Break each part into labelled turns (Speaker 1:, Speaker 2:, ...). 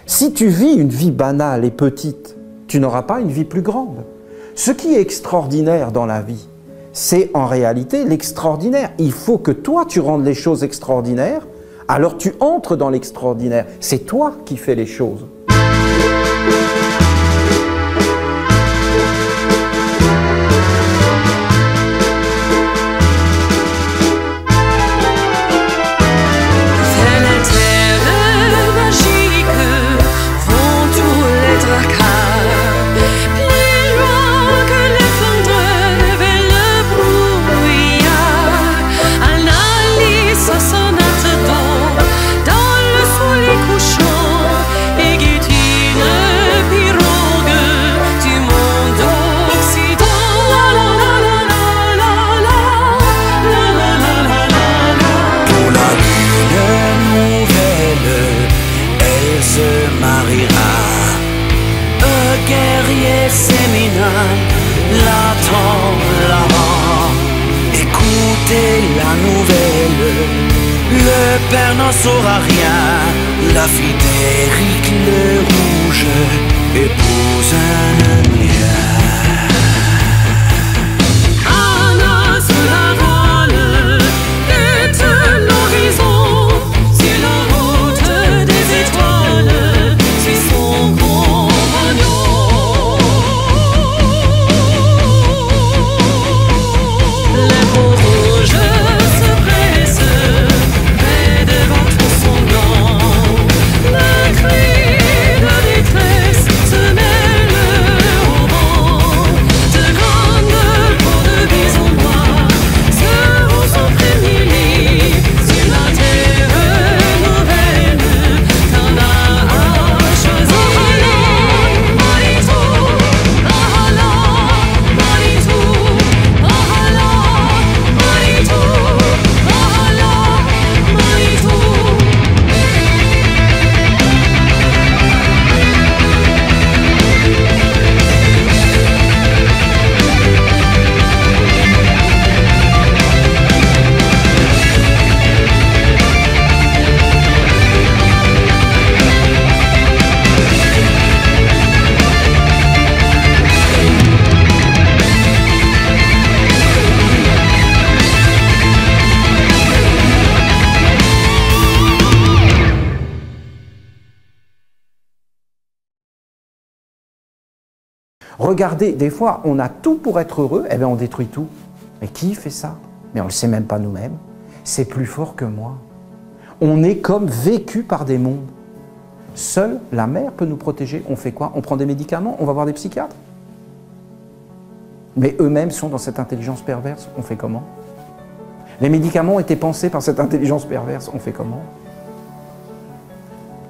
Speaker 1: Si tu vis une vie banale et petite, tu n'auras pas une vie plus grande. Ce qui est extraordinaire dans la vie, c'est en réalité l'extraordinaire. Il faut que toi, tu rendes les choses extraordinaires, alors tu entres dans l'extraordinaire. C'est toi qui fais les choses.
Speaker 2: Le père n'en saura rien. La fille d'Éric le Rouge épouse un mien. Anna sous la voile quitte l'horizon sur la route des étoiles, suit son compagnon. Les peaux rouges se pressent.
Speaker 1: Regardez, des fois, on a tout pour être heureux, eh bien on détruit tout. Mais qui fait ça? Mais on ne le sait même pas nous-mêmes. C'est plus fort que moi. On est comme vécu par des mondes. Seule la mère peut nous protéger. On fait quoi? On prend des médicaments? On va voir des psychiatres? Mais eux-mêmes sont dans cette intelligence perverse. On fait comment? Les médicaments ont été pensés par cette intelligence perverse. On fait comment?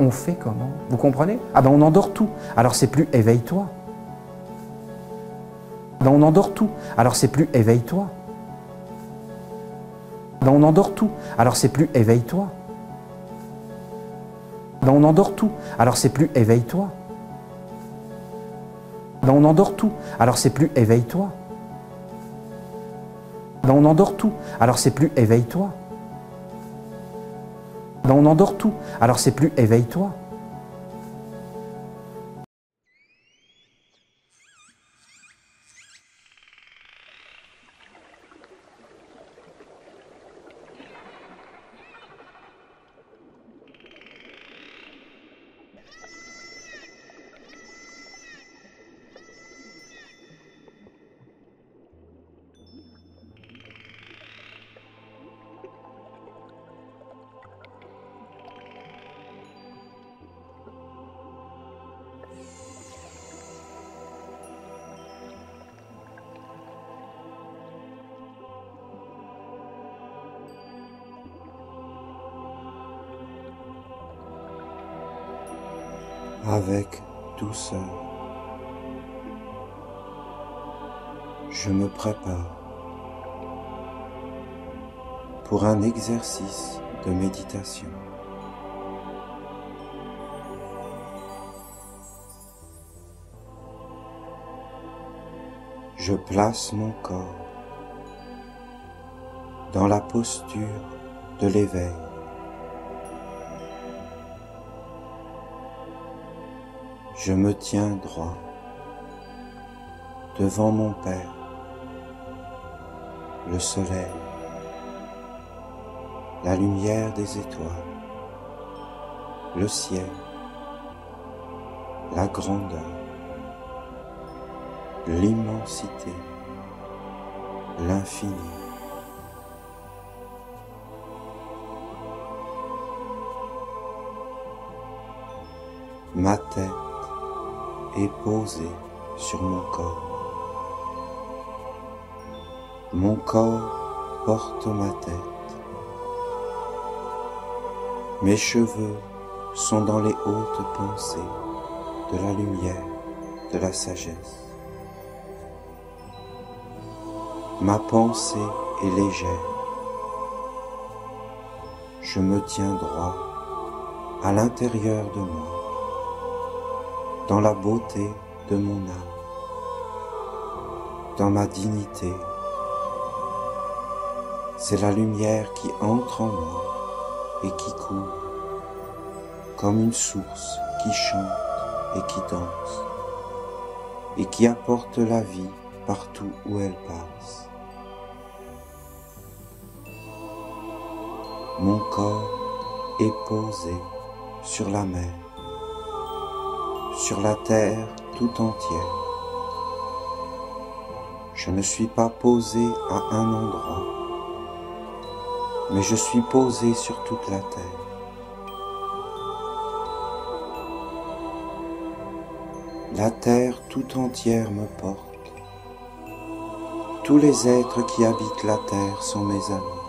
Speaker 1: On fait comment? Vous comprenez? Ah ben on endort tout. Alors c'est plus éveille-toi. Ben on endort tout. Alors c'est plus éveille-toi. Ben on endort tout. Alors c'est plus éveille-toi. Ben on endort tout. Alors c'est plus éveille-toi. Ben on endort tout. Alors c'est plus éveille-toi. Ben on endort tout. Alors c'est plus éveille-toi. Ben on endort tout. Alors c'est plus éveille-toi.
Speaker 3: Avec douceur, je me prépare pour un exercice de méditation. Je place mon corps dans la posture de l'éveil. Je me tiens droit devant mon Père, le soleil, la lumière des étoiles, le ciel, la grandeur, l'immensité, l'infini. Ma tête est posée sur mon corps. Mon corps porte ma tête. Mes cheveux sont dans les hautes pensées de la lumière, de la sagesse. Ma pensée est légère. Je me tiens droit à l'intérieur de moi, dans la beauté de mon âme, dans ma dignité. C'est la lumière qui entre en moi et qui coule, comme une source qui chante et qui danse, et qui apporte la vie partout où elle passe. Mon corps est posé sur la mer, sur la terre tout entière. Je ne suis pas posé à un endroit, mais je suis posé sur toute la terre. La terre tout entière me porte. Tous les êtres qui habitent la terre sont mes amis.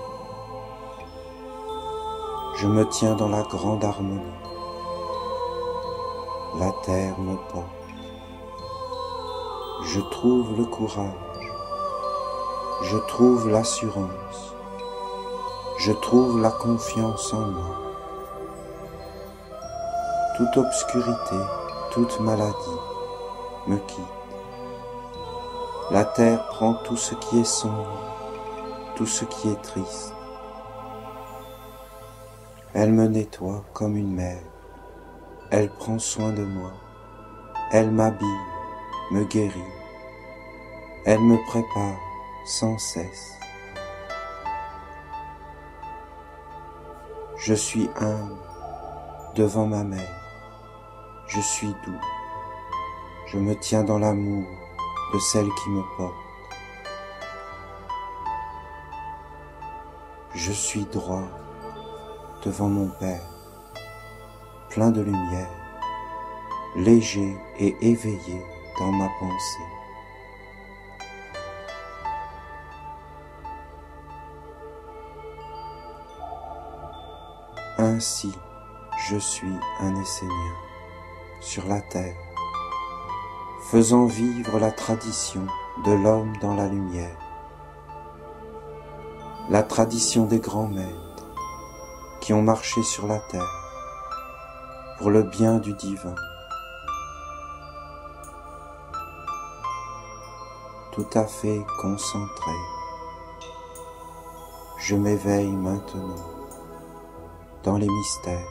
Speaker 3: Je me tiens dans la grande harmonie. La terre me porte. Je trouve le courage. Je trouve l'assurance. Je trouve la confiance en moi. Toute obscurité, toute maladie me quitte. La terre prend tout ce qui est sombre, tout ce qui est triste. Elle me nettoie comme une mère. Elle prend soin de moi. Elle m'habille, me guérit. Elle me prépare sans cesse. Je suis humble devant ma mère. Je suis doux. Je me tiens dans l'amour de celle qui me porte. Je suis droit devant mon Père, plein de lumière, léger et éveillé dans ma pensée. Ainsi, je suis un Essénien sur la terre, faisant vivre la tradition de l'homme dans la lumière, la tradition des grands maîtres qui ont marché sur la terre pour le bien du divin. Tout à fait concentré, je m'éveille maintenant dans les mystères.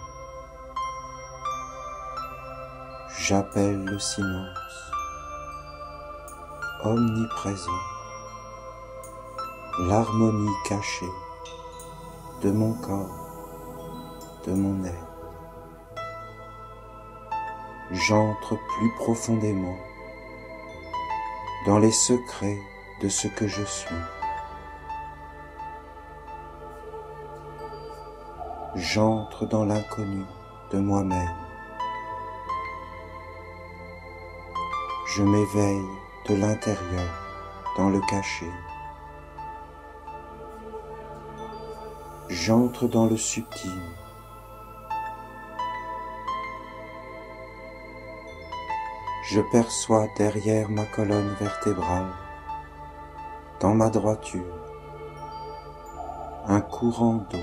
Speaker 3: J'appelle le silence, omniprésent, l'harmonie cachée de mon corps, de mon être. J'entre plus profondément dans les secrets de ce que je suis. J'entre dans l'inconnu de moi-même. Je m'éveille de l'intérieur dans le cachet. J'entre dans le subtil. Je perçois derrière ma colonne vertébrale, dans ma droiture, un courant d'eau.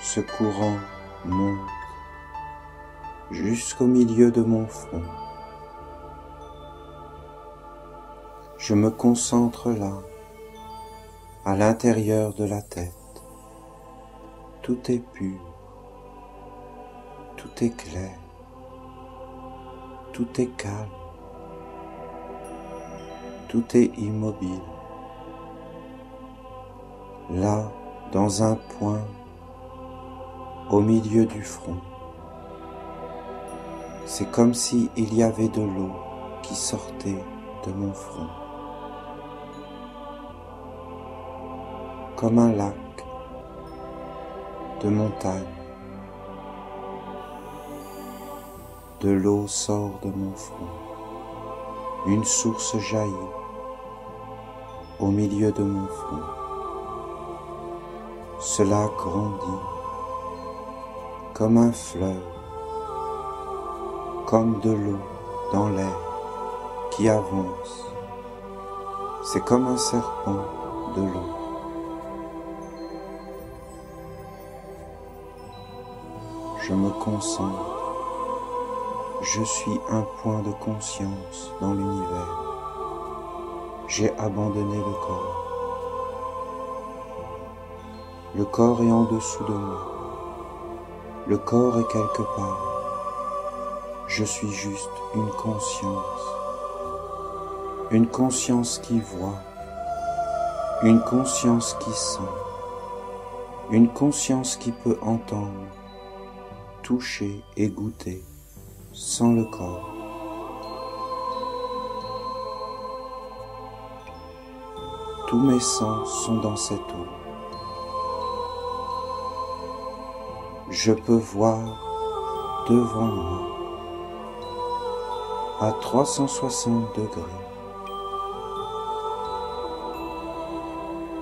Speaker 3: Ce courant monte jusqu'au milieu de mon front. Je me concentre là, à l'intérieur de la tête. tout est pur, tout est clair, tout est calme, tout est immobile. Là, dans un point, au milieu du front, c'est comme s'il y avait de l'eau qui sortait de mon front, comme un lac de montagne. De l'eau sort de mon front, une source jaillit au milieu de mon front. Cela grandit comme un fleuve, comme de l'eau dans l'air qui avance. C'est comme un serpent de l'eau. Je me concentre. Je suis un point de conscience dans l'univers. J'ai abandonné le corps. Le corps est en dessous de moi. Le corps est quelque part. Je suis juste une conscience qui voit, une conscience qui sent, une conscience qui peut entendre, toucher et goûter sans le corps. Tous mes sens sont dans cette eau. Je peux voir devant moi à 360 degrés.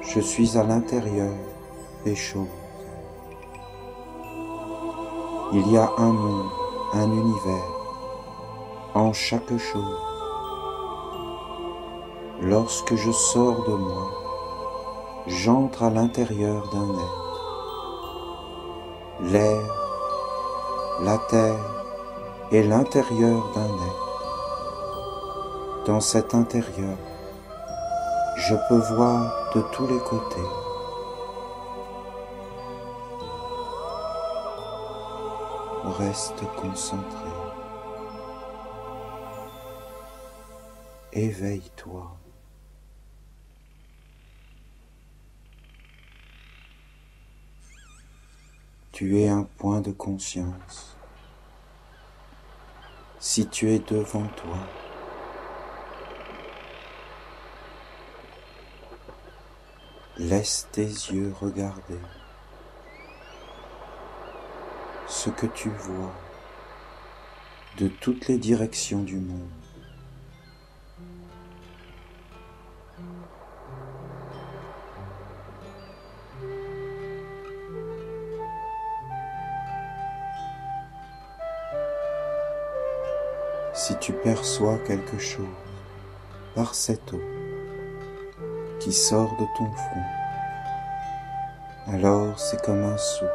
Speaker 3: Je suis à l'intérieur des choses. Il y a un monde, un univers en chaque chose. Lorsque je sors de moi, j'entre à l'intérieur d'un être. L'air, la terre et l'intérieur d'un être. Dans cet intérieur, je peux voir de tous les côtés. Reste concentré. Éveille-toi. Tu es un point de conscience. Situé devant toi. Laisse tes yeux regarder ce que tu vois de toutes les directions du monde. Si tu perçois quelque chose par cette eau qui sort de ton front, alors c'est comme un souffle.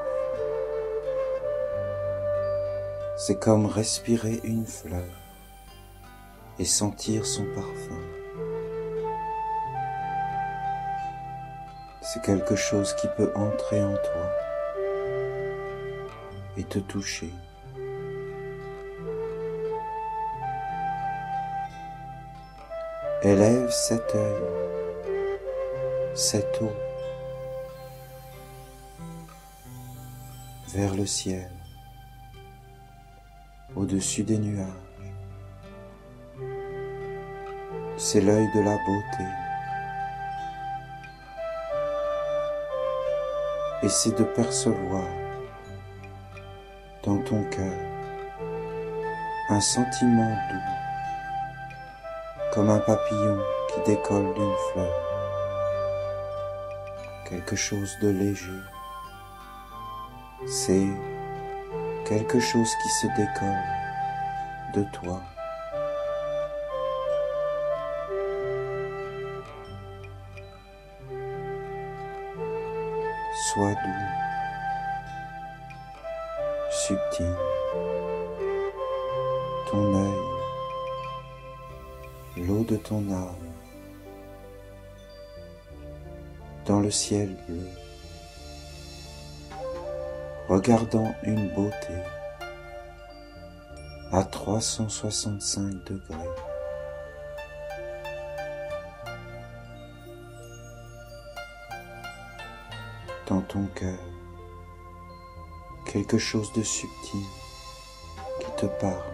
Speaker 3: C'est comme respirer une fleur et sentir son parfum. C'est quelque chose qui peut entrer en toi et te toucher. Élève cet œil, cette eau, vers le ciel, au-dessus des nuages. C'est l'œil de la beauté. Essaie de percevoir dans ton cœur un sentiment doux, comme un papillon qui décolle d'une fleur, quelque chose de léger. C'est quelque chose qui se décolle de toi. Sois doux, subtil, ton œil, l'eau de ton âme, dans le ciel bleu, regardant une beauté à 365 degrés. Dans ton cœur, quelque chose de subtil qui te parle.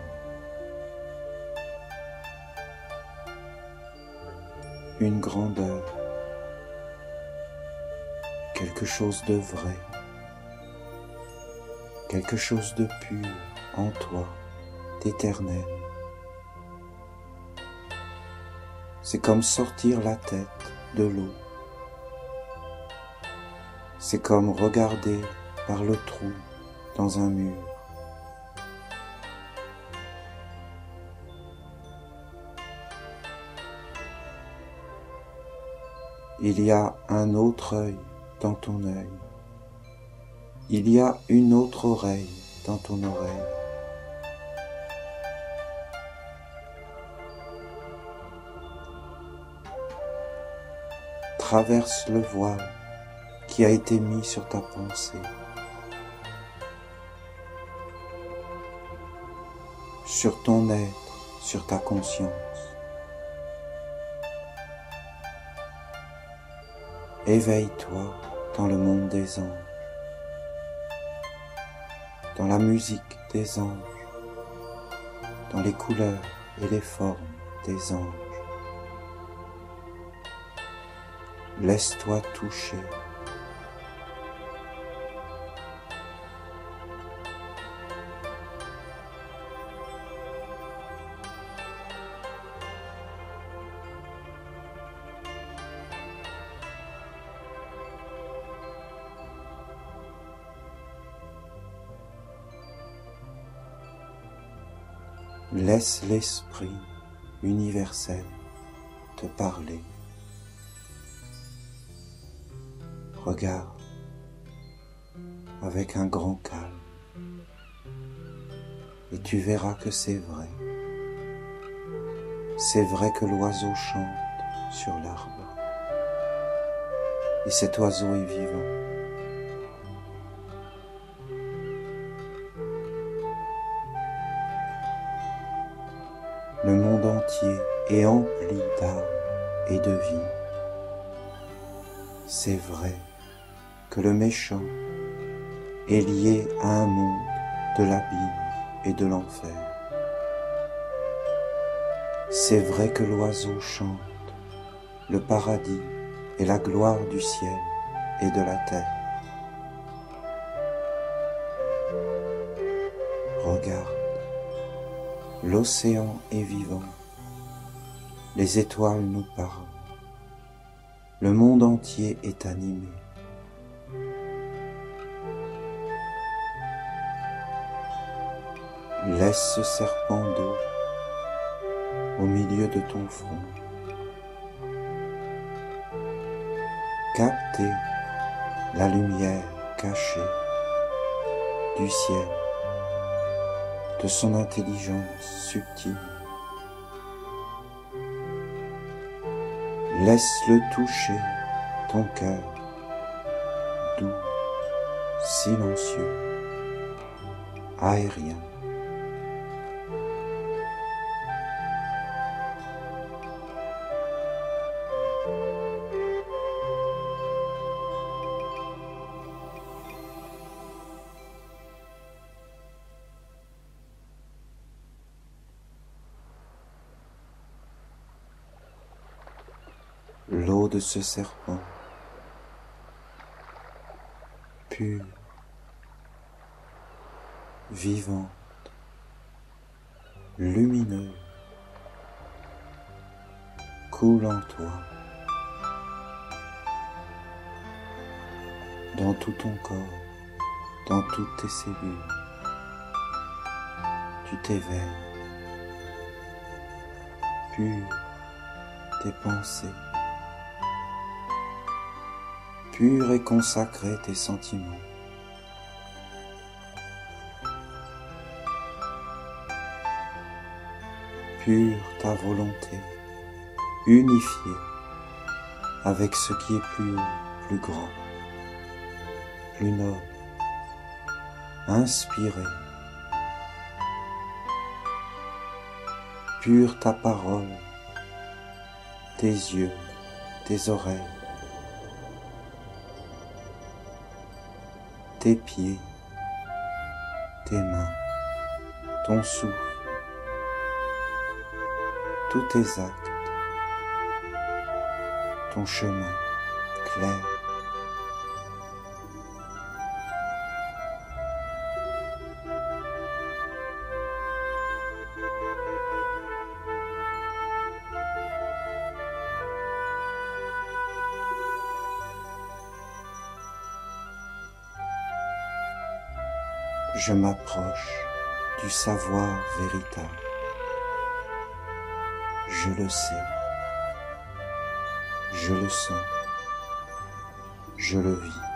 Speaker 3: Une grandeur, quelque chose de vrai, quelque chose de pur en toi, d'éternel. C'est comme sortir la tête de l'eau. C'est comme regarder par le trou dans un mur. Il y a un autre œil dans ton œil. Il y a une autre oreille dans ton oreille. Traverse le voile qui a été mis sur ta pensée. Sur ton être, sur ta conscience. Éveille-toi dans le monde des anges, dans la musique des anges, dans les couleurs et les formes des anges. Laisse-toi toucher. Laisse l'esprit universel te parler. Regarde avec un grand calme et tu verras que c'est vrai. C'est vrai que l'oiseau chante sur l'arbre et cet oiseau est vivant. Le monde entier est empli d'âme et de vie. C'est vrai que le méchant est lié à un monde de l'abîme et de l'enfer. C'est vrai que l'oiseau chante le paradis et la gloire du ciel et de la terre. Regarde. L'océan est vivant, les étoiles nous parlent, le monde entier est animé. Laisse ce serpent d'eau au milieu de ton front. Captez la lumière cachée du ciel, de son intelligence subtile. Laisse-le toucher ton cœur, doux, silencieux, aérien. L'eau de ce serpent, pure, vivante, lumineuse, coule en toi, dans tout ton corps, dans toutes tes cellules. Tu t'éveilles, pur, tes pensées, pur et consacré tes sentiments. Pure ta volonté, unifiée avec ce qui est plus haut, plus grand, plus noble, inspirez. Pure ta parole, tes yeux, tes oreilles, tes pieds, tes mains, ton souffle, tous tes actes, ton chemin clair. Je m'approche du savoir véritable. Je le sais, je le sens, je le vis.